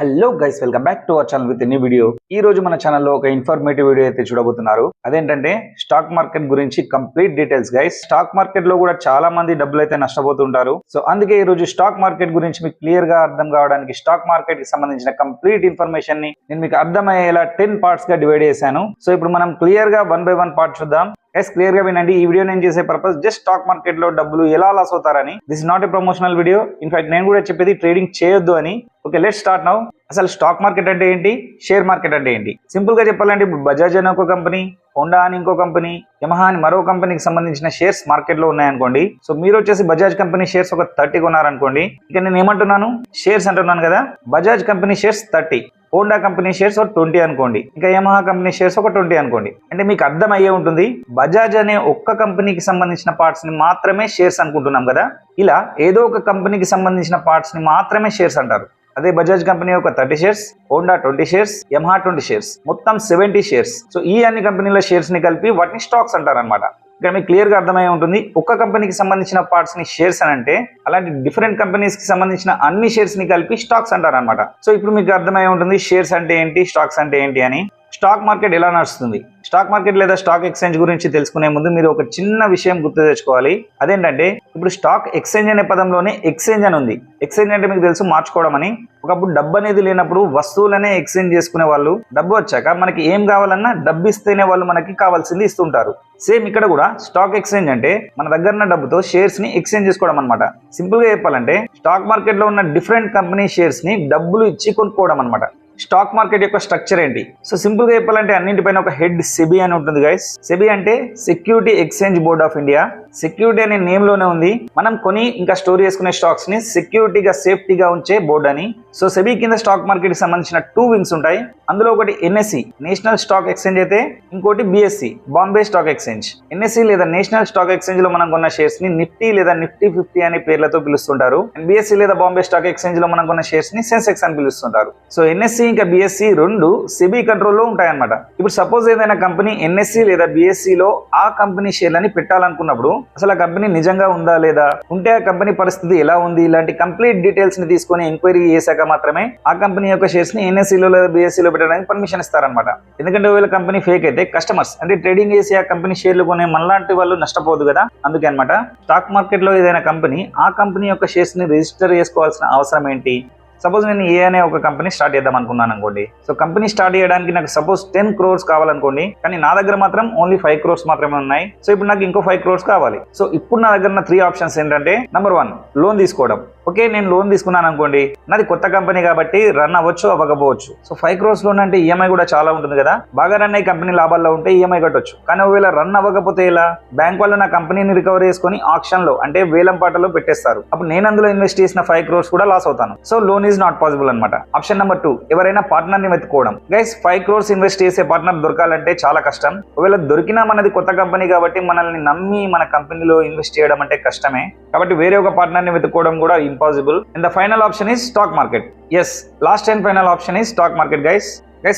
Hello guys, welcome back to our channel with new video. ఈ రోజు మన ఛానల్లో ఒక ఇన్ఫర్మేటివ్ వీడియో అయితే చూడబోతున్నారు. అదేంటంటే స్టాక్ మార్కెట్ గురించి complete details guys. Stock market లో కూడా చాలా మంది డబ్బులు అయితే నష్టపోతుంటారు. సో అందుకే ఈ రోజు స్టాక్ మార్కెట్ గురించి మీకు క్లియర్ గా అర్థం కావడానికి స్టాక్ మార్కెట్ కి సంబంధించిన కంప్లీట్ ఇన్ఫర్మేషన్ ని నేను మీకు అర్థమయ్యేలా 10 పార్ట్స్ గా డివైడ్ చేశాను. సో ఇప్పుడు మనం క్లియర్ గా 1 by 1 పార్ట్ చూద్దాం. క్లియర్ గా వినండి. ఈ వీడియో నేను చేసే పర్పస్ జస్ట్ స్టాక్ మార్కెట్ లో డబ్బులు ఎలా లాస్ అవుతారని. This is not a promotional video. In fact నేను కూడా చెప్పేది ట్రేడింగ్ చేయొద్దు అని. Okay, let's start now. అసలు స్టాక్ మార్కెట్ అంటే ఏంటి, షేర్ మార్కెట్ అంటే ఏంటి? సింపుల్ గా చెప్పాలంటే ఇప్పుడు బజాజ్ అని ఒక కంపెనీ, హోండా అని ఇంకో కంపెనీ, యమహా అని మరో కంపెనీకి సంబంధించిన షేర్స్ మార్కెట్ లో ఉన్నాయనుకోండి. సో మీరు వచ్చేసి బజాజ్ కంపెనీ షేర్స్ ఒక 30 కొన్నారనుకోండి. ఇక నేను ఏమంటున్నాను, షేర్స్ అంటున్నాను కదా. Bajaj company shares 30, Honda company shares ఒక 20 అనుకోండి, ఇంకా యమహా కంపెనీ షేర్స్ ఒక 20 అనుకోండి. అంటే మీకు అర్థం అయ్యే ఉంటుంది, బజాజ్ అనే ఒక్క కంపెనీకి సంబంధించిన పార్ట్స్ ని మాత్రమే షేర్స్ అనుకుంటున్నాం కదా. ఇలా ఏదో ఒక కంపెనీకి సంబంధించిన పార్ట్స్ ని మాత్రమే షేర్స్ అంటారు. అదే బజాజ్ కంపెనీ ఒక 30 shares, Honda 20 shares, Yamaha 20 shares, మొత్తం 70 షేర్స్. సో ఈ అన్ని కంపెనీల షేర్స్ ని కలిపి వాటిని స్టాక్స్ అంటారు అనమాట. ఇక్కడ మీకు క్లియర్ గా అర్థమై ఉంటుంది, ఒక్క కంపెనీకి సంబంధించిన పార్ట్స్ ని షేర్స్ అని అంటే, అలాంటి డిఫరెంట్ కంపెనీస్ కి సంబంధించిన అన్ని షేర్స్ ని కలిపి స్టాక్స్ అంటారు అనమాట. సో ఇప్పుడు మీకు అర్థమై ఉంటుంది షేర్స్ అంటే ఏంటి, స్టాక్స్ అంటే ఏంటి అని. స్టాక్ మార్కెట్ ఎలా నడుస్తుంది, స్టాక్ మార్కెట్ లేదా స్టాక్ ఎక్స్చేంజ్ గురించి తెలుసుకునే ముందు మీరు ఒక చిన్న విషయం గుర్తు తెచ్చుకోవాలి. అదేంటంటే ఇప్పుడు స్టాక్ ఎక్స్చేంజ్ అనే పదంలోనే ఎక్స్చేంజ్ అని ఉంది. ఎక్స్చేంజ్ అంటే మీకు తెలుసు మార్చుకోవడం అని. ఒకప్పుడు డబ్బు అనేది లేనప్పుడు వస్తువులనే ఎక్స్చేంజ్ చేసుకునే వాళ్ళు. డబ్బు వచ్చాక మనకి ఏం కావాలన్నా డబ్బు ఇస్తేనే వాళ్ళు మనకి కావాల్సింది ఇస్తుంటారు. సేమ్ ఇక్కడ కూడా స్టాక్ ఎక్స్చేంజ్ అంటే మన దగ్గర ఉన్న డబ్బుతో షేర్స్ ని ఎక్స్చేంజ్ చేసుకోవడం అనమాట. సింపుల్ గా చెప్పాలంటే స్టాక్ మార్కెట్ లో ఉన్న డిఫరెంట్ కంపెనీ షేర్స్ ని డబ్బులు ఇచ్చి కొనుక్కోవడం అనమాట. స్టాక్ మార్కెట్ యొక్క స్ట్రక్చర్ ఏంటి? సో సింపుల్ గా చెప్పాలంటే అన్నింటిపైన ఒక హెడ్ సెబీ అని ఉంటుంది గైస్. సెబీ అంటే security exchange board of India. Security అనే నేమ్ లోనే ఉంది, మనం కొని ఇంకా స్టోర్ చేసుకునే స్టాక్స్ ని సెక్యూరిటీగా సేఫ్టీగా ఉంచే బోర్డ్ అని. సో సెబీ కింద స్టాక్ మార్కెట్ కి సంబంధించిన 2 వింగ్స్ ఉంటాయి. అందులో ఒకటి ఎన్ఎస్సి నేషనల్ స్టాక్ ఎక్స్చేంజ్ అయితే, ఇంకోటి BSE Bombay stock exchange. NSE లేదా నేషనల్ స్టాక్ ఎక్స్చేంజ్ లో మనం కొన్న షేర్స్ ని నిఫ్టీ లేదా నిఫ్టీ 50 అనే పేర్లతో పిలుస్తుంటారు. బిఎస్సి లేదా బాంబే స్టాక్ ఎక్స్చేంజ్ లో మనం కొన్న షేర్స్ ని సెన్సెక్స్ అని పిలుస్తుంటారు. సో ఎన్ఎస్సి ఇంకా బిఎస్సి రెండు సెబీ కంట్రోల్లో ఉంటాయన్నమాట. ఇప్పుడు సపోజ్ ఏదైనా కంపెనీ ఎన్ఎస్సి లేదా బిఎస్సి లో ఆ కంపెనీ షేర్లని పెట్టాలనుకున్నప్పుడు అసలు ఆ కంపెనీ నిజంగా ఉందా లేదా, ఉంటే ఆ కంపెనీ పరిస్థితి ఎలా ఉంది, ఇలాంటి కంప్లీట్ డీటెయిల్స్ ని తీసుకొని ఎంక్వైరీ చేశాక మాత్రమే ఆ కంపెనీ యొక్క షేర్స్ ని ఎన్ఎస్సి లో లేదా బిఎస్సి లో పెట్టడానికి పర్మిషన్ ఇస్తారనమాట. ఎందుకంటే ఒకవేళ కంపెనీ ఫేక్ అయితే కస్టమర్స్ అంటే ట్రేడింగ్ చేసి ఆ కంపెనీ షేర్లు కొనే మనలాంటి వాళ్ళు నష్టపోదు కదా. అందుకే అనమాట స్టాక్ మార్కెట్ లో ఏదైనా కంపెనీ ఆ కంపెనీ యొక్క షేర్స్ ని రిజిస్టర్ చేసుకోవాల్సిన అవసరం ఏంటి? సపోజ్ నేను ఏ అనే ఒక కంపెనీ స్టార్ట్ చేద్దాం అనుకున్నాను అనుకోండి. సో కంపెనీ స్టార్ట్ చేయడానికి నాకు సపోజ్ 10 crores కావాలనుకోండి, కానీ నా దగ్గర మాత్రం ఓన్లీ 5 crores మాత్రమే ఉన్నాయి. సో ఇప్పుడు నాకు ఇంకో 5 crores కావాలి. సో ఇప్పుడు నా దగ్గర ఉన్న 3 ఆప్షన్స్ ఏంటంటే, నెంబర్ 1 లోన్ తీసుకోవడం. ఓకే, నేను లోన్ తీసుకున్నాను అనుకోండి, నాది కొత్త కంపెనీ కాబట్టి రన్ అవ్వచ్చు అవ్వకపోవచ్చు. సో 5 crores లోన్ అంటే ఈఎంఐ కూడా చాలా ఉంటుంది కదా. బాగా రన్ అయ్యి కంపెనీ లాభాల్లో ఉంటే ఈఎంఐ కట్టొచ్చు. కానీ ఒకవేళ రన్ అవ్వకపోతే ఎలా? బ్యాంక్ వాళ్ళు నా కంపెనీని రికవర్ చేసుకుని ఆక్షన్ లో అంటే వేలం పాటలో పెట్టేస్తారు. అప్పుడు నేను అందులో ఇన్వెస్ట్ చేసిన 5 crores కూడా లాస్ అవుతాను. So loan is not possible అనమాట. ఆప్షన్ నెంబర్ 2 ఎవరైనా పార్ట్నర్ ని వెతుక్కోవడం. గైస్ 5 crores ఇన్వెస్ట్ చేసే పార్ట్నర్ దొరకాలంటే చాలా కష్టం. ఒకవేళ దొరికినా మనది కొత్త కంపెనీ కాబట్టి మనల్ని నమ్మి మన కంపెనీలో ఇన్వెస్ట్ చేయడం అంటే కష్టమే. కాబట్టి వేరే ఒక పార్ట్నర్ ని వెతుక్కోవడం కూడా impossible. And the final option is stock market. Yes, last and final option is stock market, guys.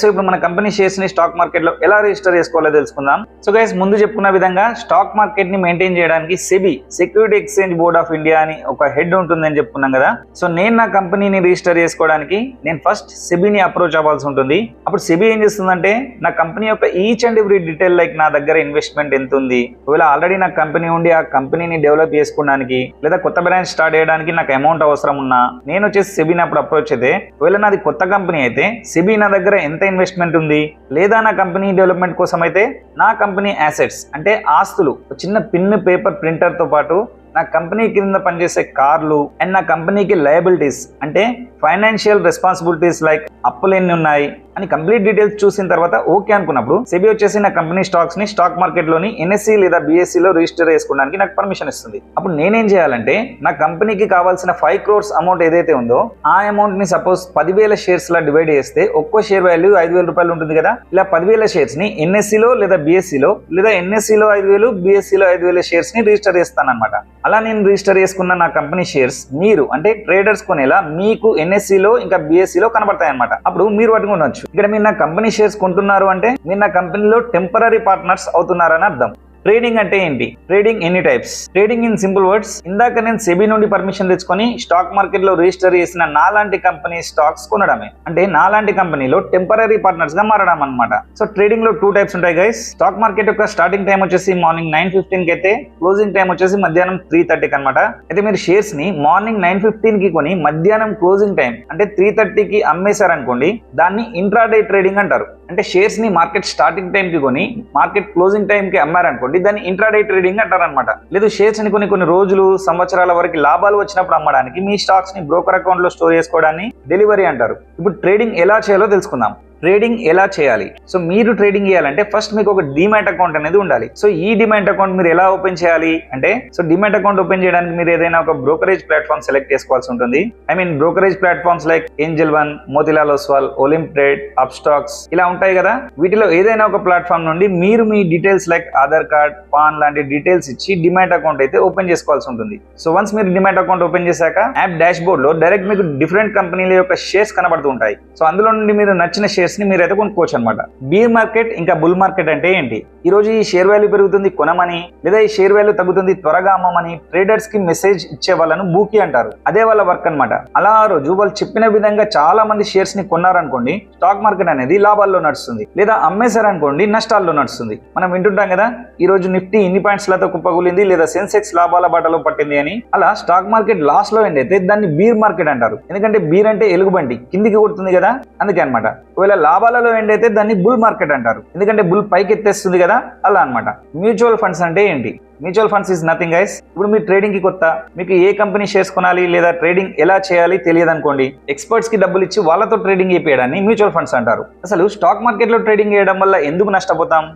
So ఇప్పుడు మన కంపెనీ షేర్స్ ని స్టాక్ మార్కెట్ లో ఎలా రిజిస్టర్ చేసుకోవాలో తెలుసుకుందాం. సో గైస్ ముందు చెప్పుకున్న విధంగా స్టాక్ మార్కెట్ ని మెయింటైన్ చేయడానికి SEBI security exchange board of India అని ఒక హెడ్ ఉంటుందని చెప్పుకున్నాం కదా. సో నేను నా కంపెనీని రిజిస్టర్ చేసుకోవడానికి నేను ఫస్ట్ సెబీని అప్రోచ్ అవ్వాల్సి ఉంటుంది. అప్పుడు సెబీ ఏం చేస్తుందంటే నా కంపెనీ యొక్క each and every detail, like నా దగ్గర ఇన్వెస్ట్మెంట్ ఎంత ఉంది, ఒకవేళ ఆల్రెడీ నా కంపెనీ ఉండి ఆ కంపెనీని డెవలప్ చేసుకోవడానికి లేదా కొత్త బ్రాంచ్ స్టార్ట్ చేయడానికి నాకు అమౌంట్ అవసరం ఉన్నా నేను వచ్చేసి సెబీని అప్పుడు అప్రోచ్ అయితే, ఒకవేళ నాది కొత్త కంపెనీ అయితే సెబీ నా దగ్గర ఎంత ఇన్వెస్ట్మెంట్ ఉంది, లేదా నా కంపెనీ డెవలప్మెంట్ కోసం అయితే నా కంపెనీ అసెట్స్ అంటే ఆస్తులు, చిన్న పిన్ పేపర్ ప్రింటర్ తో పాటు నా కంపెనీ కింద పనిచేసే కార్లు అండ్ నా కంపెనీకి లయబిలిటీస్ అంటే ఫైనాన్షియల్ రెస్పాన్సిబిలిటీస్ లైక్ అప్పులు ఎన్ని ఉన్నాయి అని కంప్లీట్ డీటెయిల్స్ చూసిన తర్వాత ఓకే అనుకున్నప్పుడు సెబీ వచ్చేసి నా కంపెనీ స్టాక్స్ ని స్టాక్ మార్కెట్ లోని ఎన్ఎస్సి లేదా బిఎస్సి లో రిజిస్టర్ చేసుకోవడానికి నాకు పర్మిషన్ ఇస్తుంది. అప్పుడు నేనేం చేయాలంటే నా కంపెనీకి కావాల్సిన 5 crores అమౌంట్ ఏదైతే ఉందో ఆ అమౌంట్ ని సపోజ్ 10,000 షేర్స్ లా డివైడ్ చేస్తే ఒక్కో షేర్ వాల్యూ 5,000 రూపాయలు ఉంటుంది కదా. ఇలా 10,000 షేర్స్ ని ఎన్ఎస్సి లో లేదా బిఎస్సి లో లేదా ఎన్ఎస్సి లో 5,000 బిఎస్సి లో 5,000 షేర్స్ ని రిజిస్టర్ చేస్తాను అనమాట. అలా నేను రిజిస్టర్ చేసుకున్న నా కంపెనీ షేర్స్ మీరు అంటే ట్రేడర్స్ కొనేలా మీకు ఎన్ఎస్సి లో ఇంకా బిఎస్సి లో కనబడతాయి అనమాట. అప్పుడు మీరు వాటిని కొనవచ్చు. ఇక్కడ మీరు నా కంపెనీ షేర్స్ కొంటున్నారు అంటే మీరు నా కంపెనీలో టెంపరరీ పార్ట్నర్స్ అవుతున్నారని అర్థం. ట్రేడింగ్ అంటే ఏంటి, ట్రేడింగ్ ఎన్ని types, trading in simple words ఇందాక నేను సెబీ నుండి పర్మిషన్ తెచ్చుకొని స్టాక్ మార్కెట్ లో రిజిస్టర్ చేసిన నాలాంటి కంపెనీ స్టాక్స్ కొనడమే. అంటే నాలాంటి కంపెనీలో టెంపరరీ పార్ట్నర్స్ గా మారడం అనమాట. సో ట్రేడింగ్ లో 2 టైప్స్ ఉంటాయి గైస్. స్టాక్ మార్కెట్ యొక్క స్టార్టింగ్ టైం వచ్చేసి మార్నింగ్ 9:15 కి అయితే క్లోజింగ్ టైం వచ్చేసి మధ్యాహ్నం 3:30 కి అనమాట. అయితే మీరు షేర్స్ ని మార్నింగ్ 9:15 కి కొని మధ్యాహ్నం క్లోజింగ్ టైం అంటే 3:30 కి అమ్మేశారనుకోండి, దాన్ని ఇంట్రాడే ట్రేడింగ్ అంటారు. అంటే షేర్స్ ని మార్కెట్ స్టార్టింగ్ టైం కి కొని మార్కెట్ క్లోజింగ్ టైం కి అమ్మారనుకోండి, దాన్ని ఇంట్రాడే ట్రేడింగ్ అంటారు అనమాట. లేదు షేర్స్ ని కొన్ని రోజులు సంవత్సరాల వరకు లాభాలు వచ్చినప్పుడు అమ్మడానికి మీ స్టాక్స్ ని బ్రోకర్ అకౌంట్ లో స్టోర్ చేసుకోవడాన్ని డెలివరీ అంటారు. ఇప్పుడు ట్రేడింగ్ ఎలా చేయాలో తెలుసుకుందాం. ట్రేడింగ్ ఎలా చేయాలి? సో మీరు ట్రేడింగ్ చేయాలంటే ఫస్ట్ మీకు ఒక డిమాట్ అకౌంట్ అనేది ఉండాలి. సో ఈ డిమాట్ అకౌంట్ మీరు ఎలా ఓపెన్ చేయాలి అంటే, సో డిమాట్ అకౌంట్ ఓపెన్ చేయడానికి మీరు ఏదైనా ఒక బ్రోకరేజ్ ప్లాట్ఫామ్ సెలెక్ట్ చేసుకోవాల్సి ఉంటుంది. Brokerage platforms like Angel One, Motilal Oswal, Olymp Trade, Upstox ఇలా ఉంటాయి కదా. వీటిలో ఏదైనా ఒక ప్లాట్ఫామ్ నుండి మీరు మీ details like Aadhaar card, PAN లాంటి డీటెయిల్స్ ఇచ్చి డిమాట్ అకౌంట్ అయితే ఓపెన్ చేసుకోవాల్సి ఉంటుంది. సో వన్స్ మీరు డిమాట్ అకౌంట్ ఓపెన్ చేశాక యాప్ డాష్ బోర్డ్ లో డైరెక్ట్ మీకు డిఫరెంట్ కంపెనీల యొక్క షేర్స్ కనబడుతూ ఉంటాయి. సో అందులో నుండి మీరు నచ్చిన షేర్స్ ని మీరైతే కొనుక్కోవచ్చు అనమాట. బీర్ మార్కెట్ ఇంకా బుల్ మార్కెట్ అంటే ఏంటి? ఈ రోజు ఈ షేర్ వాల్యూ పెరుగుతుంది కొనమని, లేదా ఈ షేర్ వాల్యూ తగ్గుతుంది త్వరగా అమ్మమని ట్రేడర్స్ కి మెసేజ్ ఇచ్చే వాళ్ళను బూకీ అంటారు. అదే వాళ్ళ వర్క్ అనమాట. అలా ఆ రోజు వాళ్ళు చెప్పిన విధంగా చాలా మంది షేర్స్ ని కొన్నారనుకోండి, స్టాక్ మార్కెట్ అనేది లాభాల్లో నడుస్తుంది. లేదా అమ్మేశారనుకోండి, నష్టాల్లో నడుస్తుంది. మనం వింటుంటాం కదా, ఈ రోజు నిఫ్టీ ఇన్ని పాయింట్స్ లతో కుప్పకూలింది, లేదా సెన్సెక్స్ లాభాల బాటలో పట్టింది అని. అలా స్టాక్ మార్కెట్ లాస్ లో ఎండ్ అయితే దాన్ని బీర్ మార్కెట్ అంటారు. ఎందుకంటే బీర్ అంటే ఎలుగుబంటి, కిందికి కొడుతుంది కదా, అందుకే అనమాట. ఒకవేళ లాభాలలో ఎండ్ అయితే దాన్ని బుల్ మార్కెట్ అంటారు. ఎందుకంటే బుల్ పైకి ఎత్తేస్తుంది కదా, అలా అనమాట. మ్యూచువల్ ఫండ్స్ అంటే ఏంటి? Mutual funds is nothing guys. ఇప్పుడు మీరు ట్రేడింగ్ కి కొత్త, మీకు ఏ కంపెనీ షేర్స్ కొనాలి లేదా ట్రేడింగ్ ఎలా చేయాలి తెలియదు అనుకోండి, ఎక్స్పర్ట్స్ కి డబ్బులు ఇచ్చి వాళ్ళతో ట్రేడింగ్ చేయించడాన్ని మ్యూచువల్ ఫండ్స్ అంటారు. అసలు స్టాక్ మార్కెట్ లో ట్రేడింగ్ చేయడం వల్ల ఎందుకు నష్టపోతాం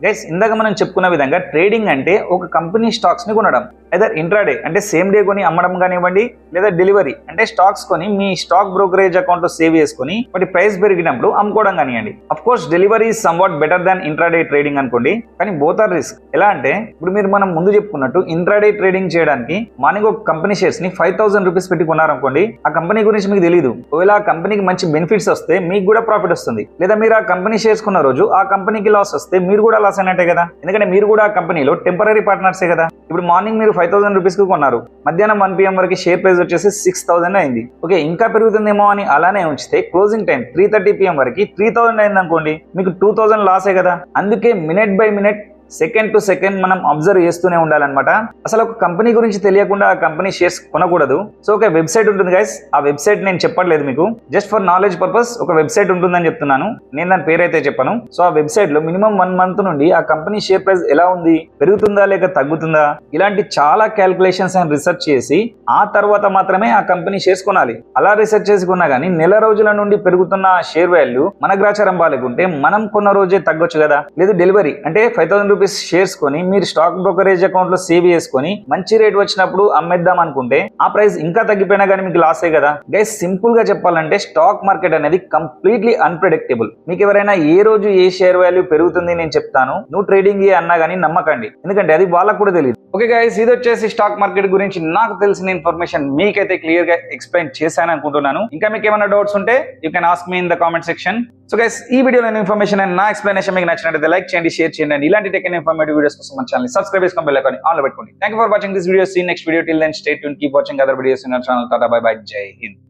గైస్? ఇందాక మనం చెప్పుకున్న విధంగా ట్రేడింగ్ అంటే ఒక కంపెనీ స్టాక్స్ ని కొనడం. ఐదర్ ఇంట్రాడే అంటే సేమ్ డే కొని అమ్మడం కానివ్వండి, లేదా డెలివరీ అంటే స్టాక్స్ కొని మీ స్టాక్ బ్రోకరేజ్ అకౌంట్ లో సేవ్ చేసుకుని వాటి ప్రైస్ పెరిగినప్పుడు అమ్ముకోవడం కానివ్వండి. Of course delivery is somewhat better than intraday trading అనుకోండి, కానీ బోత్ ఆర్ రిస్క్. ఎలా అంటే ఇప్పుడు మనం ముందు చెప్పుకున్నట్టు ఇంట్రాడే ట్రేడింగ్ చేయడానికి మార్నింగ్ ఒక కంపెనీ షేర్స్ ని 5,000 రూపీస్ పెట్టి కొన్నారనుకోండి, ఆ కంపెనీ గురించి మీకు తెలియదు. ఒకవేళ ఆ కంపెనీకి మంచి బెనిఫిట్స్ వస్తే మీకు కూడా ప్రాఫిట్ వస్తుంది. లేదా మీరు ఆ కంపెనీ షేర్స్ కొన్న రోజు ఆ కంపెనీకి లాస్ వస్తే మీరు కూడా లాస్ అయినట్టే కదా, ఎందుకంటే మీరు కూడా ఆ కంపెనీలో టెంపరరీ పార్ట్నర్సే కదా. ఇప్పుడు మార్నింగ్ మీరు 5,000 రూపీస్ కు కొన్నారు, మధ్యాహ్నం 1 PM వరకు షేర్ ప్రైస్ వచ్చేసి 6,000 అయింది. ఓకే, ఇంకా పెరుగుతుందేమో అని అలానే ఉంచితే క్లోజింగ్ టైం 3:30 PM వరకు 3,000 అయింది అనుకోండి, మీకు 2,000 లాసే కదా. అందుకే minute by minute, second to second మనం అబ్జర్వ్ చేస్తూనే ఉండాలన్నమాట. అసలు ఒక కంపెనీ గురించి తెలియకుండా ఆ కంపెనీ షేర్స్ కొనకూడదు. సో ఒక వెబ్సైట్ ఉంటుంది గైస్, ఆ వెబ్సైట్ నేను చెప్పట్లేదు మీకు, జస్ట్ ఫర్ నాలెడ్జ్ పర్పస్ ఒక వెబ్సైట్ ఉంటుందని చెప్తున్నాను. నేను దాని పేరైతే చెప్పను. సో ఆ వెబ్సైట్ లో మినిమం 1 మంత్ నుండి ఆ కంపెనీ షేర్ ప్రైస్ ఎలా ఉంది, పెరుగుతుందా లేక తగ్గుతుందా, ఇలాంటి చాలా క్యాల్కులేషన్స్ అండ్ రీసెర్చ్ చేసి ఆ తర్వాత మాత్రమే ఆ కంపెనీ షేర్స్ కొనాలి. అలా రీసెర్చ్ చేసి కొన్నా కానీ నెల రోజుల నుండి పెరుగుతున్న షేర్ వాల్యూ మన గ్రాచారం బాలేకుంటే మనం కొన్న రోజే తగ్గొచ్చు కదా. లేదు డెలివరీ అంటే 5,000 రూపీస్ షేర్స్ కొని మీరు స్టాక్ బ్రోకరేజ్ అకౌంట్ లో సేవ్ చేసుకొని మంచి రేట్ వచ్చినప్పుడు అమ్మేద్దాం అనుకుంటే ఆ ప్రైస్ ఇంకా తగ్గిపోయినా కానీ మీకు లాసే కదా. గైస్ సింపుల్ గా చెప్పాలంటే స్టాక్ మార్కెట్ అనేది కంప్లీట్లీ అన్ప్రెడిక్టబుల్. మీకు ఎవరైనా ఏ రోజు ఏ షేర్ వాల్యూ పెరుగుతుంది నేను చెప్తాను, నువ్వు ట్రేడింగ్ అన్నా కానీ నమ్మకండి, ఎందుకంటే అది వాళ్ళకు కూడా తెలియదు. ఓకే గైస్, ఇది వచ్చేసి స్టాక్ మార్కెట్ గురించి నాకు తెలిసిన ఇన్ఫర్మేషన్ మీకైతే క్లియర్ గా ఎక్స్ప్లెయిన్ చేశాను అనుకుంటున్నాను. ఇంకా మీకు ఏమైనా డౌట్స్ ఉంటే you can ask me in the comment section. So guys, ఈ వీడియోలో ఇన్ఫర్మేషన్ అండ్ నా ఎక్స్ప్లెనేషన్ మీకు నచ్చినట్లయితే లైక్ చేయండి, షేర్ చేయండి, అండ్ ఇలాంటి టెక్ అండ్ ఇన్ఫర్మేటివ్ వీడియోస్ కోసం మన ఛానల్ సబ్స్క్రైబ్ చేసుకొని బెల్ ఐకాన్ ఆన్ లో పెట్టుకోండి. Thank you for watching this video. See next video. Till then stay tune, keep watching other videos in our channel. Ta-ta, bye bye, Jai Hind.